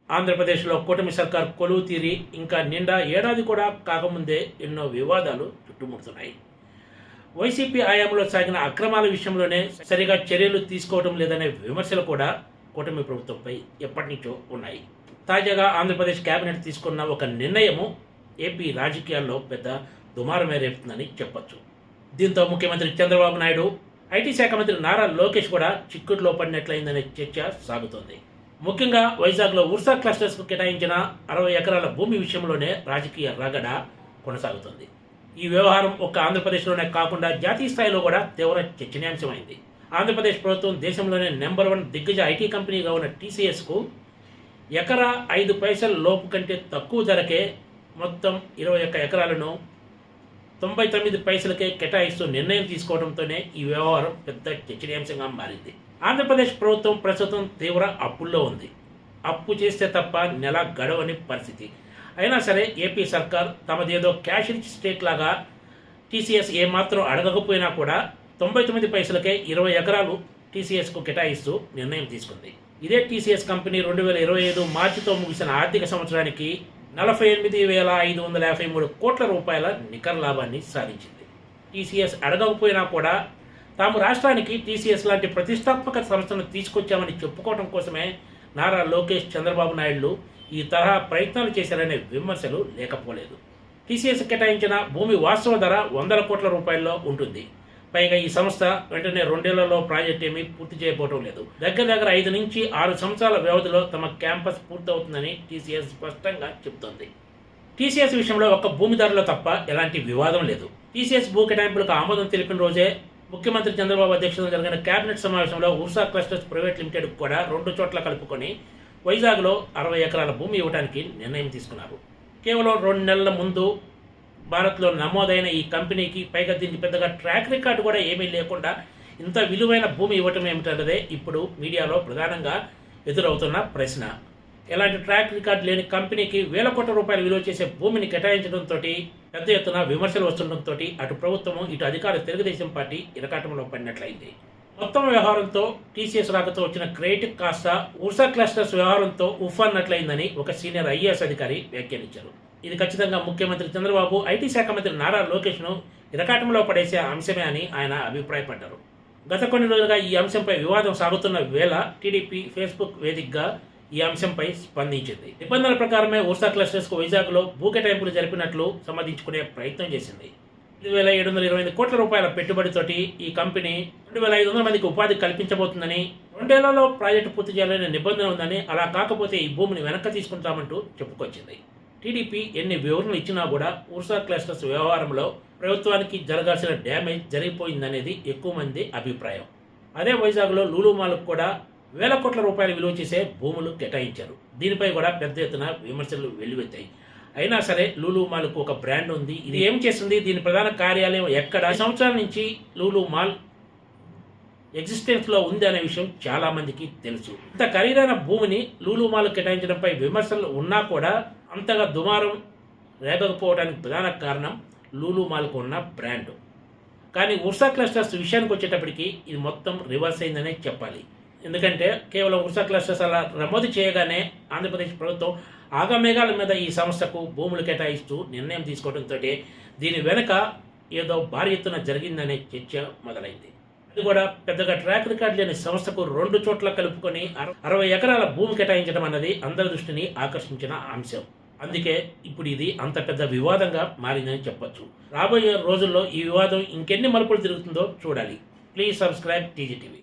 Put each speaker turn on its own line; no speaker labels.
ఆంధ్రప్రదేశ్లో కూటమి సర్కార్ కొలువు తీరి ఇంకా నిండా ఏడాది కూడా కాకముందే ఎన్నో వివాదాలు చుట్టుముడుతున్నాయి. వైసీపీ హయాంలో సాగిన అక్రమాల విషయంలోనే సరిగా చర్యలు తీసుకోవడం లేదనే విమర్శలు కూడా కూటమి ప్రభుత్వంపై ఎప్పటి నుంచో ఉన్నాయి. తాజాగా ఆంధ్రప్రదేశ్ కేబినెట్ తీసుకున్న ఒక నిర్ణయము ఏపీ రాజకీయాల్లో పెద్ద దుమారమే రేపుతుందని చెప్పొచ్చు. దీంతో ముఖ్యమంత్రి చంద్రబాబు నాయుడు, ఐటీ శాఖ మంత్రి నారా లోకేష్ కూడా చిక్కుట్లో పడినట్లయిందనే చర్చ సాగుతోంది. ముఖ్యంగా వైజాగ్లో ఉర్సా క్లస్టర్స్కు కేటాయించిన 60 ఎకరాల భూమి విషయంలోనే రాజకీయ రగడ కొనసాగుతోంది. ఈ వ్యవహారం ఒక్క ఆంధ్రప్రదేశ్లోనే కాకుండా జాతీయ స్థాయిలో కూడా తీవ్ర చర్చనీయాంశమైంది. ఆంధ్రప్రదేశ్ ప్రభుత్వం దేశంలోనే నెంబర్ 1 దిగ్గజ ఐటీ కంపెనీగా ఉన్న టీసీఎస్కు ఎకరా 5 పైసల లోపు కంటే తక్కువ ధరకే మొత్తం 21 ఎకరాలను 99 పైసలకే కేటాయిస్తూ నిర్ణయం తీసుకోవడంతోనే ఈ వ్యవహారం పెద్ద చర్చనీయాంశంగా మారింది. ఆంధ్రప్రదేశ్ ప్రభుత్వం ప్రస్తుతం తీవ్ర అప్పుల్లో ఉంది. అప్పు చేస్తే తప్ప నెల గడవని పరిస్థితి. అయినా సరే ఏపీ సర్కార్ తమదేదో క్యాష్ రిచ్ స్టేట్ లాగా టీసీఎస్ ఏమాత్రం అడగకపోయినా కూడా 99 పైసలకే 20 ఎకరాలు టీసీఎస్కు కేటాయిస్తూ నిర్ణయం తీసుకుంది. ఇదే టీసీఎస్ కంపెనీ 2025 మార్చితో ముగిసిన ఆర్థిక సంవత్సరానికి 48,553 కోట్ల రూపాయల నికర లాభాన్ని సాధించింది. టీసీఎస్ అడగకపోయినా కూడా తాము రాష్ట్రానికి టీసీఎస్ లాంటి ప్రతిష్టాత్మక సంస్థను తీసుకొచ్చామని చెప్పుకోవడం కోసమే నారా లోకేష్, చంద్రబాబు నాయుడు ఈ తరహా ప్రయత్నాలు చేశారనే విమర్శలు లేకపోలేదు. టీసీఎస్ కేటాయించిన భూమి వాస్తవ ధర 100 కోట్ల రూపాయల్లో ఉంటుంది. పైగా ఈ సంస్థ వెంటనే 2 ఏళ్లలో ప్రాజెక్ట్ ఏమీ పూర్తి చేయబోవడం లేదు. దగ్గర 5 నుంచి 6 సంవత్సరాల వ్యవధిలో తమ క్యాంపస్ పూర్తవుతుందని టీసీఎస్ స్పష్టంగా చెబుతోంది. టీసీఎస్ విషయంలో ఒక్క భూమిదారులో తప్ప ఎలాంటి వివాదం లేదు. టీసీఎస్ భూ కేటాయింపులకు ఆమోదం తెలిపిన రోజే ముఖ్యమంత్రి చంద్రబాబు అధ్యక్షతన జరిగిన కేబినెట్ సమావేశంలో ఉర్సా క్లస్టర్స్ ప్రైవేట్ లిమిటెడ్ కూడా 2 చోట్ల కలుపుకొని వైజాగ్లో 60 ఎకరాల భూమి ఇవ్వడానికి నిర్ణయం తీసుకున్నారు. కేవలం 2 నెలల ముందు భారత్లో నమోదైన ఈ కంపెనీకి, పైగా దీనికి పెద్దగా ట్రాక్ రికార్డు కూడా ఏమీ లేకుండా ఇంత విలువైన భూమి ఇవ్వటం ఏమిటన్నదే ఇప్పుడు మీడియాలో ప్రధానంగా ఎదురవుతున్న ప్రశ్న. ఎలాంటి ట్రాక్ రికార్డు లేని కంపెనీకి వేల కోట్ల రూపాయలు విలువ చేసే భూమిని కేటాయించడంతో పెద్ద ఎత్తున విమర్శలు వస్తుండటంతో అటు ప్రభుత్వము, ఇటు అధికార తెలుగుదేశం పార్టీ ఇరకాటంలో పడినట్లయింది. మొత్తం వ్యవహారంతో టీసీఎస్ రాకతో వచ్చిన క్రెడిట్ కాస్త ఉర్సా క్లస్టర్స్ వ్యవహారంతో ఉఫ్ అన్నట్లయిందని ఒక సీనియర్ ఐఏఎస్ అధికారి వ్యాఖ్యానించారు. ఇది ఖచ్చితంగా ముఖ్యమంత్రి చంద్రబాబు, ఐటీ శాఖ మంత్రి నారా లోకేష్ను ఇరకాటంలో పడేసే అంశమే అని ఆయన అభిప్రాయపడ్డారు. గత కొన్ని రోజులుగా ఈ అంశంపై వివాదం సాగుతున్న వేళ టీడీపీ ఫేస్బుక్ వేదికగా ఈ అంశంపై స్పందించింది. నిబంధనల ప్రకారమే ఉర్సా క్లస్టర్స్కు వైజాగ్లో భూ కేటాయింపులు జరిపినట్లు సమర్థించుకునే ప్రయత్నం చేసింది. 5,728 కోట్ల రూపాయల పెట్టుబడితోటి ఈ కంపెనీ 2,500 మందికి ఉపాధి కల్పించబోతుందని, 2 ఏళ్లలో ప్రాజెక్టు పూర్తి చేయాలనే నిబంధన ఉందని, అలా కాకపోతే ఈ భూమిని వెనక్కి తీసుకుంటామంటూ చెప్పుకొచ్చింది. టీడీపీ ఎన్ని వివరణలు ఇచ్చినా కూడా ఉర్సా క్లస్టర్స్ వ్యవహారంలో ప్రభుత్వానికి జరగాల్సిన డ్యామేజ్ జరిగిపోయిందనేది ఎక్కువ మంది అభిప్రాయం. అదే వైజాగ్లో లూలు మాల్కు కూడా వేల కోట్ల రూపాయలు విలువ చేసే భూములు కేటాయించారు. దీనిపై కూడా పెద్ద ఎత్తున విమర్శలు వెల్లువెత్తాయి. అయినా సరే లూలు మాల్కు ఒక బ్రాండ్ ఉంది. ఇది ఏం చేస్తుంది, దీని ప్రధాన కార్యాలయం ఎక్కడ, సంవత్సరాల నుంచి లూలు మాల్ ఎగ్జిస్టెన్స్లో ఉంది అనే విషయం చాలా మందికి తెలుసు. ఇంత ఖరీదైన భూమిని లూలు మాల్ కేటాయించడంపై విమర్శలు ఉన్నా కూడా అంతగా దుమారం రేగకపోవడానికి ప్రధాన కారణం లూలు మాల్కు ఉన్న బ్రాండ్. కానీ ఉర్సా క్లస్టర్స్ విషయానికి వచ్చేటప్పటికి ఇది మొత్తం రివర్స్ అయిందనే చెప్పాలి. ఎందుకంటే కేవలం ఉర్సా క్లస్టర్స్ అలా నమోదు చేయగానే ఆంధ్రప్రదేశ్ ప్రభుత్వం ఆగమేఘాల మీద ఈ సంస్థకు భూములు కేటాయిస్తూ నిర్ణయం తీసుకోవడంతో దీని వెనుక ఏదో భారీ ఎత్తున జరిగిందనే చర్చ మొదలైంది. అది కూడా పెద్దగా ట్రాక్ రికార్డు లేని సంస్థకు 2 చోట్ల కలుపుకొని 60 ఎకరాల భూమి కేటాయించడం అన్నది అందరి దృష్టిని ఆకర్షించిన అంశం. అందుకే ఇప్పుడు ఇది అంత పెద్ద వివాదంగా మారిందని చెప్పొచ్చు. రాబోయే రోజుల్లో ఈ వివాదం ఇంకెన్ని మలుపులు తిరుగుతుందో చూడాలి. Please subscribe TGTV.